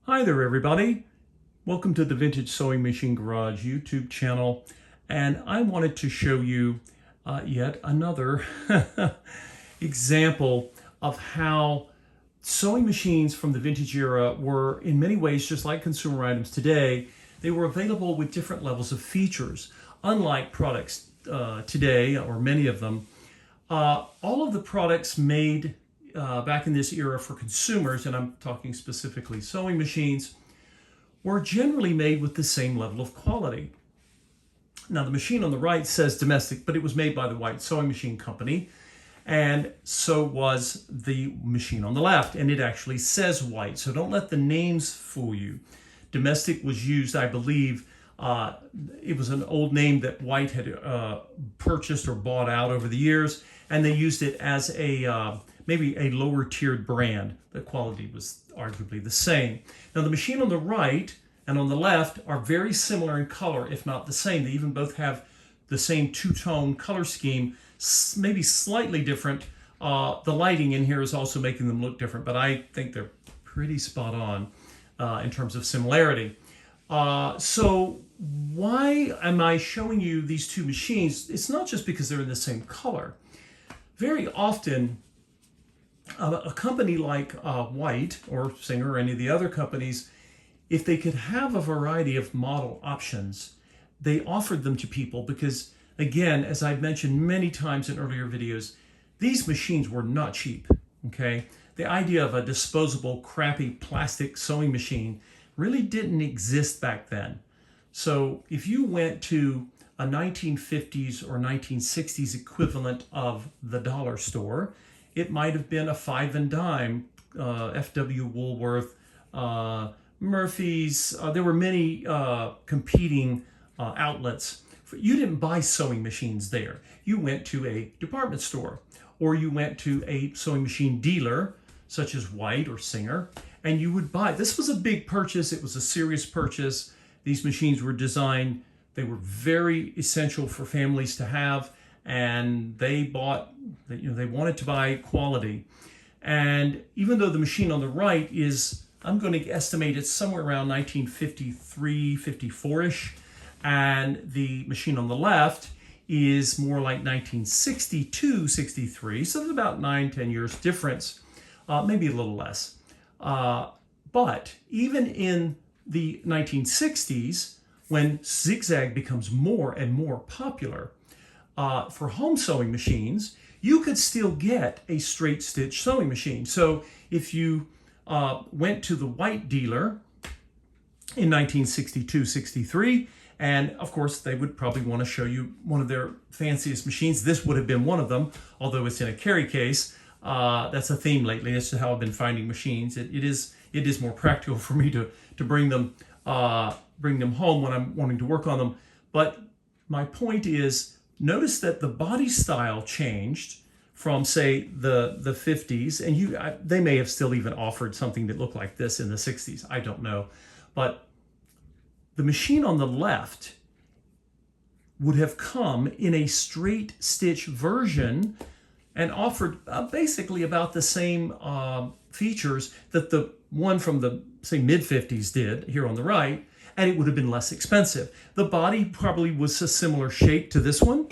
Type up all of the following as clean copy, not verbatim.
Hi there, everybody. Welcome to the Vintage Sewing Machine Garage YouTube channel. And I wanted to show you yet another example of how sewing machines from the vintage era were in many ways just like consumer items today. They were available with different levels of features. Unlike products today, or many of them, all of the products made back in this era for consumers, and I'm talking specifically sewing machines, were generally made with the same level of quality. Now, the machine on the right says domestic, but it was made by the White Sewing Machine Company, and so was the machine on the left, and it actually says White, so don't let the names fool you. Domestic was used, I believe, it was an old name that White had purchased or bought out over the years, and they used it as a maybe a lower tiered brand. The quality was arguably the same. Now, the machine on the right and on the left are very similar in color, if not the same. They even both have the same two-tone color scheme, maybe slightly different. The lighting in here is also making them look different, but I think they're pretty spot on in terms of similarity. So why am I showing you these two machines? It's not just because they're in the same color. Very often, a company like White or Singer or any of the other companies, if they could have a variety of model options, they offered them to people because, again, as I've mentioned many times in earlier videos, these machines were not cheap, okay? The idea of a disposable, crappy plastic sewing machine really didn't exist back then. So if you went to a 1950s or 1960s equivalent of the dollar store, it might have been a five and dime, F.W. Woolworth, Murphy's. There were many competing outlets. You didn't buy sewing machines there. You went to a department store, or you went to a sewing machine dealer, such as White or Singer, and you would buy. This was a big purchase. It was a serious purchase. These machines were designed. They were very essential for families to have, and they bought, they wanted to buy quality. And even though the machine on the right is, I'm going to estimate it's somewhere around 1953, 54-ish, and the machine on the left is more like 1962, 63, so there's about 9-10 years difference, maybe a little less. But even in the 1960s, when zigzag becomes more and more popular, for home sewing machines, you could still get a straight stitch sewing machine. So if you went to the White dealer in 1962, 63, and of course they would probably want to show you one of their fanciest machines. This would have been one of them, although it's in a carry case. That's a theme lately. That's how I've been finding machines. It is more practical for me to bring them home when I'm wanting to work on them. But my point is, notice that the body style changed from, say, the 50s, and they may have still even offered something that looked like this in the 60s. I don't know. But the machine on the left would have come in a straight stitch version and offered basically about the same features that the one from the, say, mid-50s did here on the right, and it would have been less expensive. The body probably was a similar shape to this one,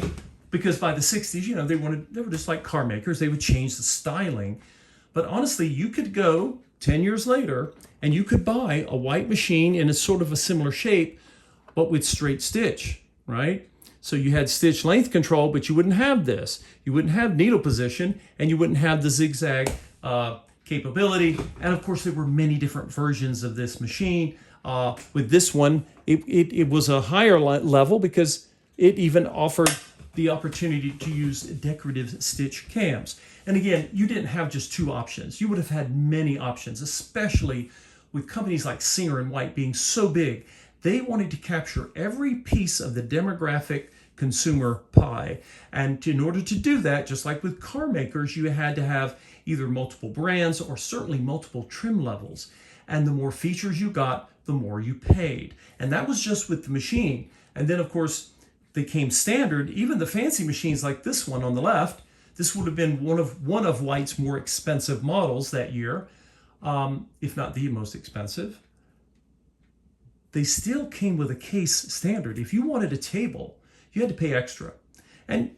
because by the 60s, they were just like car makers. They would change the styling. But honestly, you could go 10 years later and you could buy a White machine in a sort of a similar shape, but with straight stitch, right? So you had stitch length control, but you wouldn't have this. You wouldn't have needle position, and you wouldn't have the zigzag capability. And of course, there were many different versions of this machine. With this one, it was a higher level because it even offered the opportunity to use decorative stitch cams. And again, you didn't have just two options. You would have had many options, especially with companies like Singer and White being so big. They wanted to capture every piece of the demographic consumer pie. And in order to do that, just like with car makers, you had to have either multiple brands or certainly multiple trim levels. And the more features you got, the more you paid. And that was just with the machine. And then, of course, they came standard. Even the fancy machines like this one on the left, this would have been one of White's more expensive models that year, if not the most expensive. they still came with a case standard. If you wanted a table, you had to pay extra. And,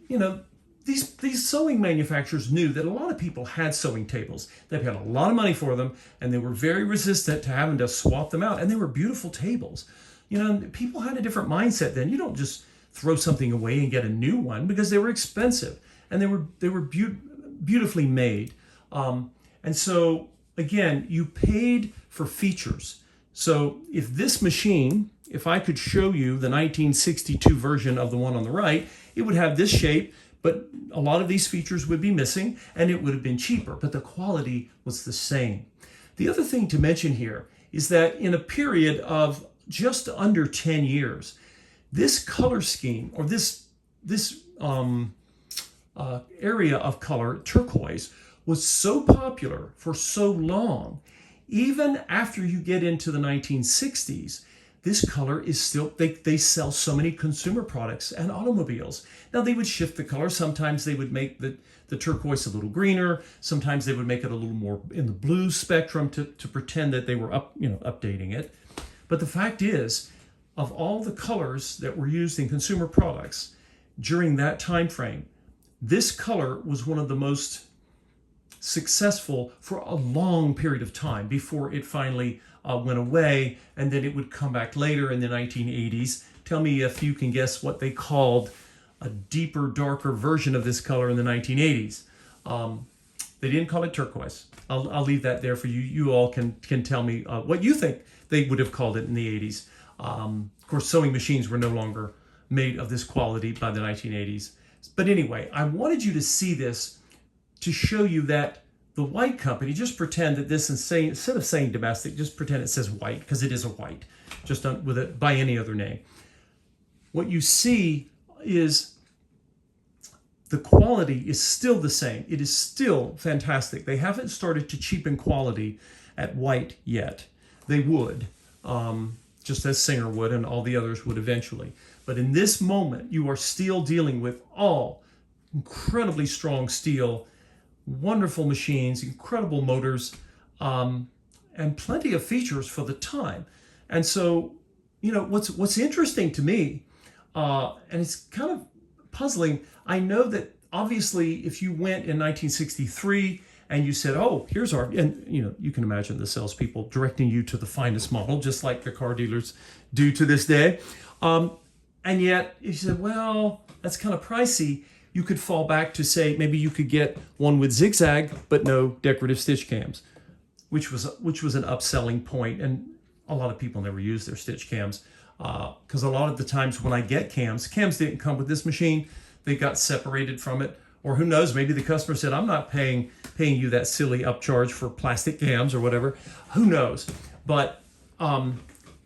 these sewing manufacturers knew that a lot of people had sewing tables. They paid a lot of money for them, and they were very resistant to having to swap them out. And they were beautiful tables. People had a different mindset then. You don't just throw something away and get a new one, because they were expensive and they were beautifully made. And so again, you paid for features. So if I could show you the 1962 version of the one on the right, it would have this shape, but a lot of these features would be missing, and it would have been cheaper, but the quality was the same. The other thing to mention here is that in a period of just under 10 years, this color scheme, or this area of color, turquoise, was so popular for so long. Even after you get into the 1960s, this color is still, they sell so many consumer products and automobiles. Now they would shift the color. Sometimes they would make the turquoise a little greener. Sometimes they would make it a little more in the blue spectrum to pretend that they were updating it. But the fact is, of all the colors that were used in consumer products during that time frame, this color was one of the most successful for a long period of time before it finally went away, and then it would come back later in the 1980s. Tell me if you can guess what they called a deeper, darker version of this color in the 1980s. They didn't call it turquoise. I'll leave that there for you. You all can tell me what you think they would have called it in the 80s. Of course, sewing machines were no longer made of this quality by the 1980s. But anyway, I wanted you to see this to show you that the white company, just pretend that this, instead of saying domestic, just pretend it says white, because it is a white, just with it by any other name. What you see is the quality is still the same. It is still fantastic. They haven't started to cheapen quality at white yet. They would, just as Singer would and all the others would eventually. But in this moment, you are still dealing with all incredibly strong steel, wonderful machines, incredible motors, and plenty of features for the time. And so, what's interesting to me, and it's kind of puzzling, I know that obviously if you went in 1963 and you said, oh, here's our, and you can imagine the salespeople directing you to the finest model, just like the car dealers do to this day. And yet, if you said, well, that's kind of pricey, you could fall back to say maybe you could get one with zigzag but no decorative stitch cams, which was an upselling point. And a lot of people never use their stitch cams because a lot of the times when I get cams didn't come with this machine. They got separated from it, or who knows, maybe the customer said, I'm not paying you that silly upcharge for plastic cams or whatever. Who knows? But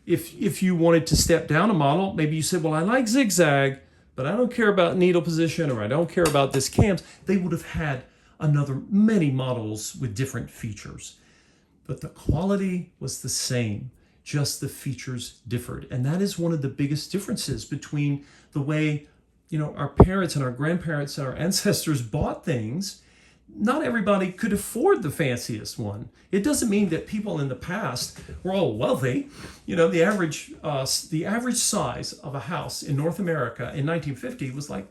if you wanted to step down a model, maybe you said, well, I like zigzag, but I don't care about needle position, or I don't care about this cams. They would have had many models with different features. But the quality was the same, just the features differed. And that is one of the biggest differences between the way, our parents and our grandparents and our ancestors bought things. Not everybody could afford the fanciest one. It doesn't mean that people in the past were all wealthy. The average size of a house in North America in 1950 was like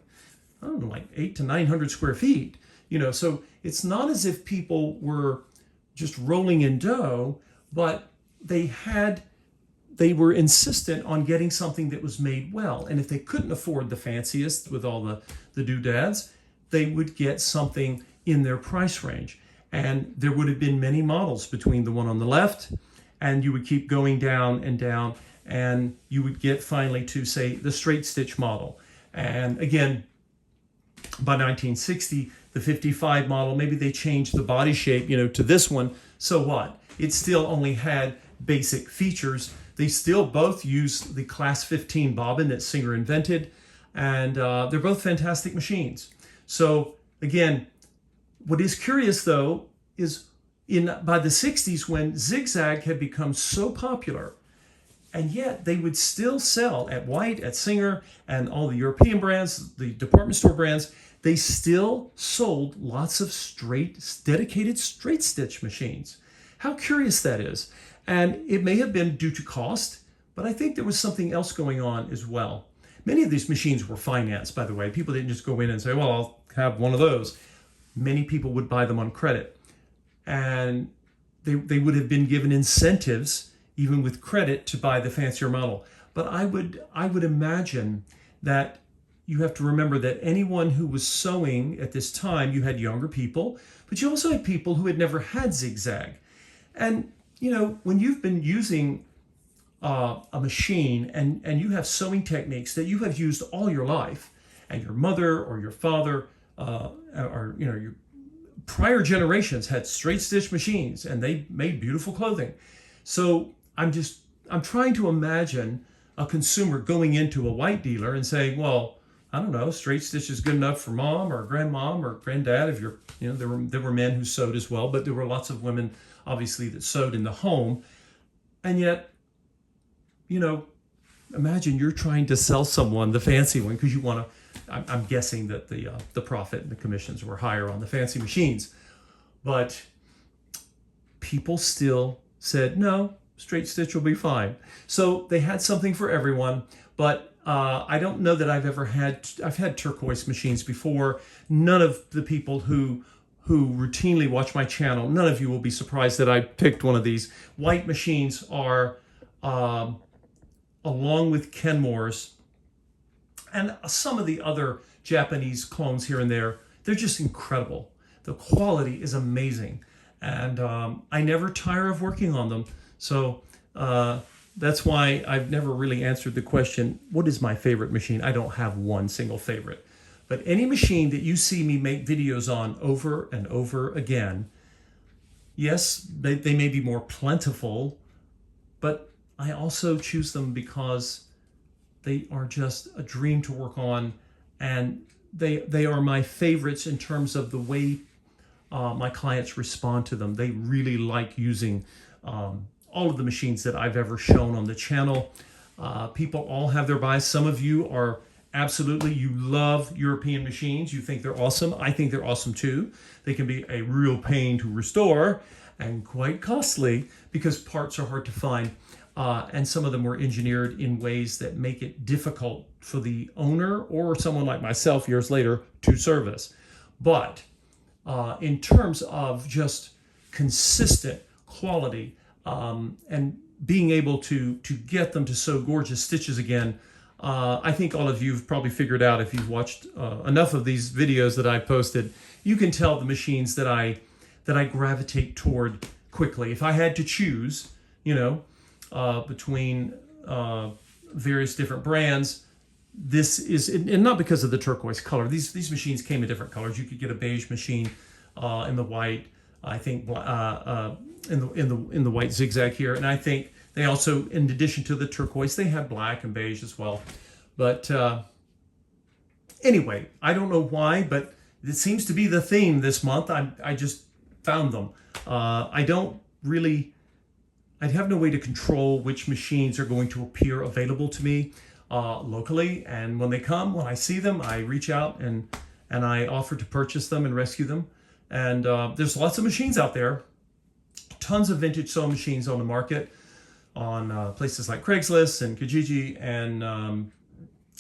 800 to 900 square feet. So it's not as if people were just rolling in dough, but they were insistent on getting something that was made well. And if they couldn't afford the fanciest with all the doodads, they would get something in their price range. And there would have been many models between the one on the left, and you would keep going down and down, and you would get finally to, say, the straight stitch model. And again, by 1960, the 55 model, maybe they changed the body shape, to this one. So what? It still only had basic features. They still both use the Class 15 bobbin that Singer invented, and they're both fantastic machines. So again, what is curious though is by the 60s, when zigzag had become so popular, and yet they would still sell at White, at Singer, and all the European brands, the department store brands, they still sold lots of dedicated straight stitch machines. How curious that is. And it may have been due to cost, But I think there was something else going on as well. Many of these machines were financed, by the way. People didn't just go in and say, well, I'll have one of those. Many people would buy them on credit. And they would have been given incentives, even with credit, to buy the fancier model. But I would imagine that you have to remember that anyone who was sewing at this time, you had younger people, but you also had people who had never had zigzag. And, you know, when you've been using a machine and you have sewing techniques that you have used all your life, and your mother or your father or, you know, your prior generations had straight stitch machines and they made beautiful clothing. So I'm trying to imagine a consumer going into a white dealer and saying, well, I don't know, straight stitch is good enough for mom or grandmom or granddad. If you're, you know, there were men who sewed as well, but there were lots of women, obviously, that sewed in the home. And yet, you know, imagine you're trying to sell someone the fancy one because you want to. I'm guessing that the profit and the commissions were higher on the fancy machines, but people still said no, straight stitch will be fine. So they had something for everyone, but I don't know that I've had turquoise machines before. None of the people who routinely watch my channel, none of you will be surprised that I picked one of these. White machines are, along with Kenmore's and some of the other Japanese clones here and there, they're just incredible. The quality is amazing. And I never tire of working on them. So that's why I've never really answered the question, what is my favorite machine? I don't have one single favorite. But any machine that you see me make videos on over and over again, yes, they may be more plentiful, but I also choose them because they are just a dream to work on, and they are my favorites in terms of the way my clients respond to them. They really like using all of the machines that I've ever shown on the channel. People all have their bias. Some of you are absolutely, you love European machines. You think they're awesome. I think they're awesome too. They can be a real pain to restore and quite costly because parts are hard to find. And some of them were engineered in ways that make it difficult for the owner or someone like myself years later to service. But in terms of just consistent quality and being able to get them to sew gorgeous stitches again, I think all of you have probably figured out, if you've watched enough of these videos that I posted, you can tell the machines that I gravitate toward quickly. If I had to choose, you know, between various different brands, this is, and not because of the turquoise color. These machines came in different colors. You could get a beige machine in the white, I think, in the white zigzag here, and I think they also, in addition to the turquoise, they have black and beige as well. But anyway, I don't know why, but it seems to be the theme this month. I just found them. I'd have no way to control which machines are going to appear available to me locally. And when they come, when I see them, I reach out and I offer to purchase them and rescue them. And there's lots of machines out there, tons of vintage sewing machines on the market, on places like Craigslist and Kijiji and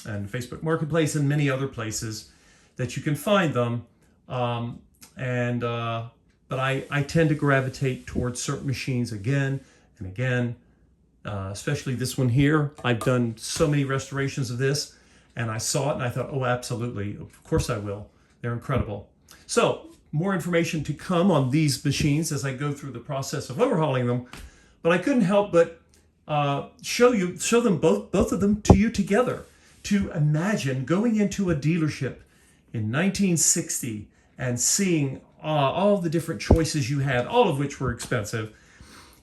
Facebook Marketplace and many other places that you can find them. But I tend to gravitate towards certain machines again and again, especially this one here. I've done so many restorations of this, and I saw it and I thought, oh, absolutely, of course I will. They're incredible. So more information to come on these machines as I go through the process of overhauling them, but I couldn't help but show them both of them to you together, to imagine going into a dealership in 1960 and seeing all the different choices you had, all of which were expensive.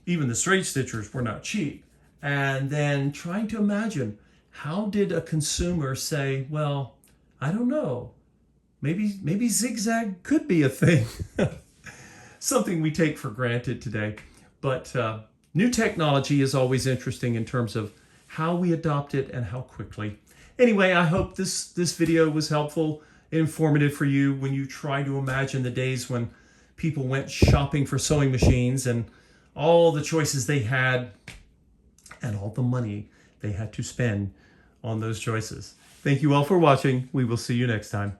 Even the straight stitchers were not cheap. And then trying to imagine, how did a consumer say, well, I don't know, maybe zigzag could be a thing. Something we take for granted today. But new technology is always interesting in terms of how we adopt it and how quickly. Anyway, I hope this video was helpful and informative for you when you try to imagine the days when people went shopping for sewing machines and all the choices they had and all the money they had to spend on those choices. Thank you all for watching. We will see you next time.